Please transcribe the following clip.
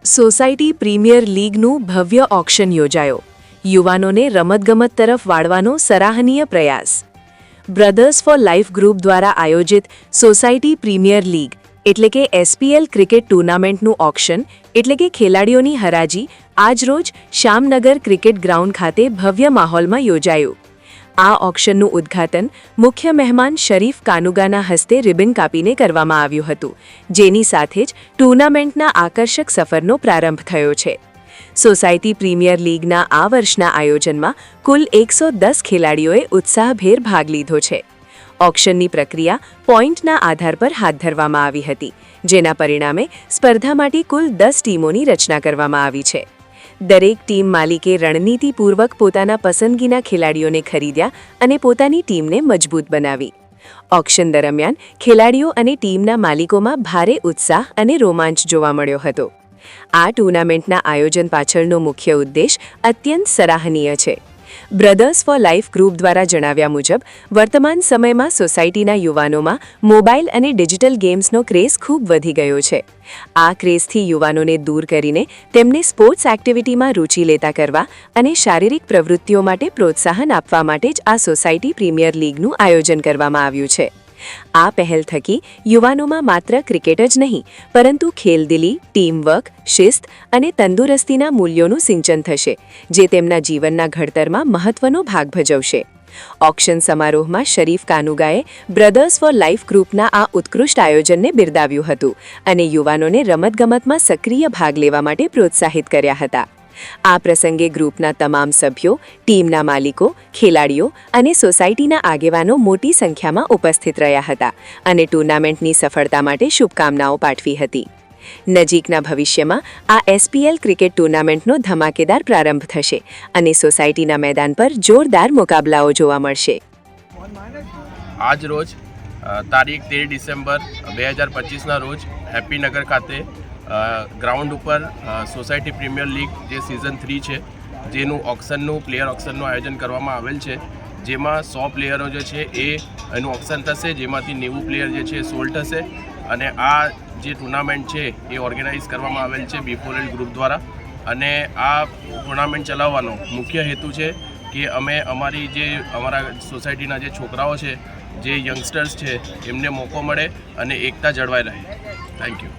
Society premier લીગનું ભવ્ય auction યોજાયો. યુવાનોને રમતગમત તરફ વાળવાનો સરાહનીય પ્રયાસ. બ્રધર્સ ફોર લાઇફ ગ્રુપ દ્વારા આયોજિત સોસાયટી પ્રીમિયર લીગ એટલે કે એસપીએલ ક્રિકેટ ટૂર્નામેન્ટનું ઓક્શન એટલે કે ખેલાડીઓની હરાજી આજરોજ શ્યામનગર ક્રિકેટ ગ્રાઉન્ડ ખાતે ભવ્ય માહોલમાં યોજાયું. આ ઓક્શનનું ઉદ્ઘાટન મુખ્ય મહેમાન શરીફ કાનુગાના હસ્તે રિબન કાપીને કરવામાં આવ્યું હતું, જેની સાથે જ ટૂર્નામેન્ટના આકર્ષક સફરનો પ્રારંભ થયો છે. સોસાયટી પ્રીમિયર લીગના આ વર્ષના આયોજનમાં કુલ 110 ખેલાડીઓએ ઉત્સાહભેર ભાગ લીધો છે. ઓક્શનની પ્રક્રિયા પોઈન્ટના આધાર પર હાથ ધરવામાં આવી હતી, જેના પરિણામે સ્પર્ધા માટે કુલ 10 ટીમોની રચના કરવામાં આવી છે. દરેક ટીમ માલિકે રણનીતિપૂર્વક પોતાના પસંદગીના ખેલાડીઓને ખરીદ્યા અને પોતાની ટીમને મજબૂત બનાવી. ઓક્શન દરમિયાન ખેલાડીઓ અને ટીમના માલિકોમાં ભારે ઉત્સાહ અને રોમાંચ જોવા મળ્યો હતો. આ ટૂર્નામેન્ટના આયોજન પાછળનો મુખ્ય ઉદ્દેશ અત્યંત સરાહનીય છે. બ્રધર્સ ફોર લાઇફ ગ્રુપ દ્વારા જણાવ્યા મુજબ વર્તમાન સમયમાં સોસાયટીના યુવાનોમાં મોબાઈલ અને ડિજિટલ ગેમ્સનો ક્રેઝ ખૂબ વધી ગયો છે. આ ક્રેઝથી યુવાનોને દૂર કરીને તેમને સ્પોર્ટ્સ એક્ટિવિટીમાં રુચિ લેતા કરવા અને શારીરિક પ્રવૃત્તિઓ માટે પ્રોત્સાહન આપવા માટે જ આ સોસાયટી પ્રીમિયર લીગનું આયોજન કરવામાં આવ્યું છે. આ પહેલ થકી યુવાનોમાં માત્ર ક્રિકેટ જ નહીં, પરંતુ ખેલદિલી, ટીમવર્ક, શિસ્ત અને તંદુરસ્તીના મૂલ્યોનું સિંચન થશે, જે તેમના જીવનના ઘડતરમાં મહત્વનો ભાગ ભજવશે. ઓક્શન સમારોહમાં શરીફ કાનુગાએ બ્રધર્સ ફોર લાઇફ ગ્રુપના આ ઉત્કૃષ્ટ આયોજનને બિરદાવ્યું હતું અને યુવાનોને રમતગમતમાં સક્રિય ભાગ લેવા માટે પ્રોત્સાહિત કર્યા હતા. આ પ્રસંગે ગ્રુપના તમામ સભ્યો, ટીમના માલિકો, ખેલાડીઓ અને સોસાયટીના આગેવાનો મોટી સંખ્યામાં ઉપસ્થિત રહ્યા હતા અને ટૂર્નામેન્ટની સફળતા માટે શુભકામનાઓ પાઠવી હતી. નજીકના ભવિષ્યમાં આ એસપીએલ ક્રિકેટ ટૂર્નામેન્ટનો ધમાકેદાર પ્રારંભ થશે અને સોસાયટીના મેદાન પર જોરદાર મુકાબલાઓ જોવા મળશે. આજ રોજ તારીખ 13 ડિસેમ્બર 2025ના રોજ હેપીનગર ખાતે ગ્રાઉન્ડ ઉપર સોસાયટી પ્રીમિયર લીગ જે સિઝન 3 છે, જેનું પ્લેયર ઓક્શનનું આયોજન કરવામાં આવેલ છે, જેમાં 100 પ્લેયરો જે છે એનું ઓક્શન થશે, જેમાંથી 90 પ્લેયર જે છે એ સોલ્ડ થશે. અને આ જે ટુર્નામેન્ટ છે એ ઓર્ગેનાઇઝ કરવામાં આવેલ છે બી4એલ ગ્રુપ દ્વારા. અને આ ટુર્નામેન્ટ ચલાવવાનો મુખ્ય હેતુ છે કે અમે અમારા સોસાયટીના જે છોકરાઓ છે, જે યંગસ્ટર્સ છે, એમને મોકો મળે અને એકતા જળવાઈ રહે. Thank you.